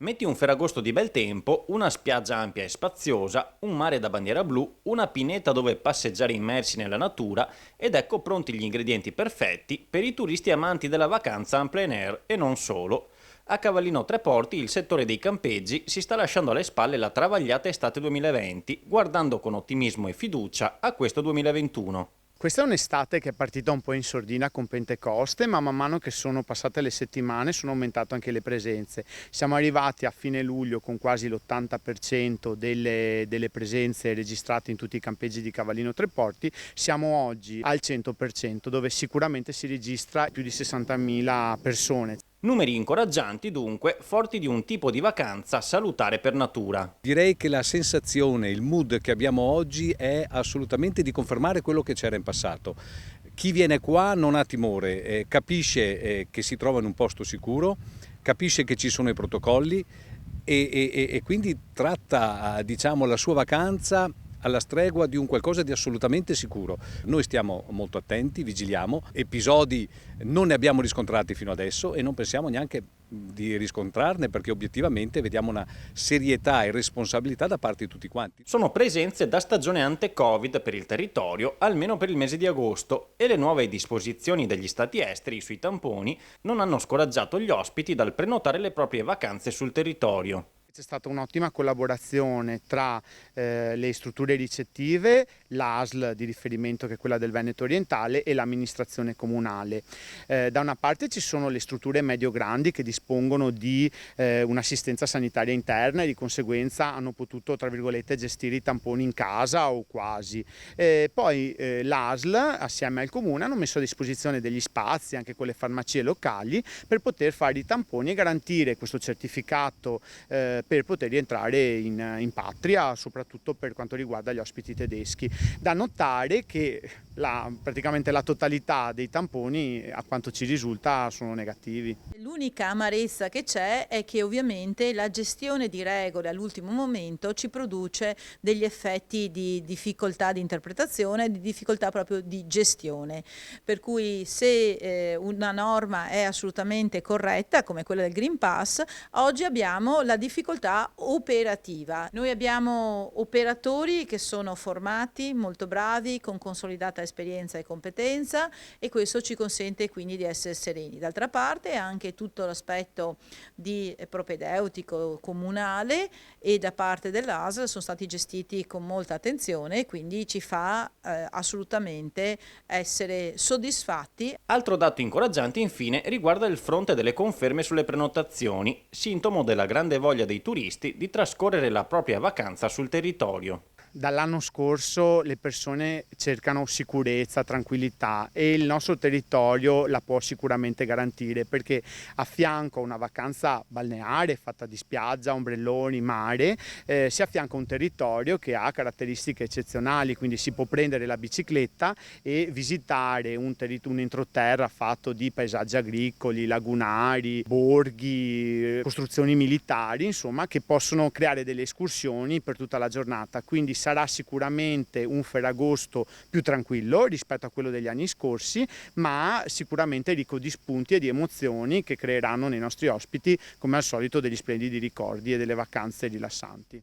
Metti un ferragosto di bel tempo, una spiaggia ampia e spaziosa, un mare da bandiera blu, una pineta dove passeggiare immersi nella natura ed ecco pronti gli ingredienti perfetti per i turisti amanti della vacanza en plein air e non solo. A Cavallino Treporti il settore dei campeggi si sta lasciando alle spalle la travagliata estate 2020, guardando con ottimismo e fiducia a questo 2021. Questa è un'estate che è partita un po' in sordina con Pentecoste, ma man mano che sono passate le settimane sono aumentate anche le presenze. Siamo arrivati a fine luglio con quasi l'80% delle presenze registrate in tutti i campeggi di Cavallino Treporti. Siamo oggi al 100%, dove sicuramente si registra più di 60.000 persone. Numeri incoraggianti dunque, forti di un tipo di vacanza salutare per natura. Direi che la sensazione, il mood che abbiamo oggi è assolutamente di confermare quello che c'era in passato. Chi viene qua non ha timore, capisce che si trova in un posto sicuro, capisce che ci sono i protocolli e quindi tratta, diciamo, la sua vacanza alla stregua di un qualcosa di assolutamente sicuro. Noi stiamo molto attenti, vigiliamo, episodi non ne abbiamo riscontrati fino adesso e non pensiamo neanche di riscontrarne perché obiettivamente vediamo una serietà e responsabilità da parte di tutti quanti. Sono presenze da stagione ante-Covid per il territorio, almeno per il mese di agosto, e le nuove disposizioni degli stati esteri sui tamponi non hanno scoraggiato gli ospiti dal prenotare le proprie vacanze sul territorio. C'è stata un'ottima collaborazione tra le strutture ricettive, l'ASL di riferimento che è quella del Veneto orientale e l'amministrazione comunale. Da una parte ci sono le strutture medio-grandi che dispongono di un'assistenza sanitaria interna e di conseguenza hanno potuto, tra virgolette, gestire i tamponi in casa o quasi. Poi l'ASL assieme al comune hanno messo a disposizione degli spazi anche con le farmacie locali per poter fare i tamponi e garantire questo certificato per poter rientrare in patria, soprattutto per quanto riguarda gli ospiti tedeschi. Da notare che praticamente la totalità dei tamponi, a quanto ci risulta, sono negativi. L'unica amarezza che c'è è che ovviamente la gestione di regole all'ultimo momento ci produce degli effetti di difficoltà di interpretazione, di difficoltà proprio di gestione. Per cui se una norma è assolutamente corretta, come quella del Green Pass, oggi abbiamo la difficoltà operativa. Noi abbiamo operatori che sono formati, molto bravi, con consolidata esperienza e competenza e questo ci consente quindi di essere sereni. D'altra parte anche tutto l'aspetto di propedeutico comunale e da parte dell'ASL sono stati gestiti con molta attenzione e quindi ci fa assolutamente essere soddisfatti. Altro dato incoraggiante infine riguarda il fronte delle conferme sulle prenotazioni, sintomo della grande voglia dei turisti di trascorrere la propria vacanza sul territorio. Dall'anno scorso le persone cercano sicurezza, tranquillità e il nostro territorio la può sicuramente garantire perché a fianco a una vacanza balneare fatta di spiaggia, ombrelloni, mare, si affianca un territorio che ha caratteristiche eccezionali, quindi si può prendere la bicicletta e visitare un entroterra fatto di paesaggi agricoli, lagunari, borghi, costruzioni militari, insomma, che possono creare delle escursioni per tutta la giornata. Quindi sarà sicuramente un Ferragosto più tranquillo rispetto a quello degli anni scorsi, ma sicuramente ricco di spunti e di emozioni che creeranno nei nostri ospiti, come al solito, degli splendidi ricordi e delle vacanze rilassanti.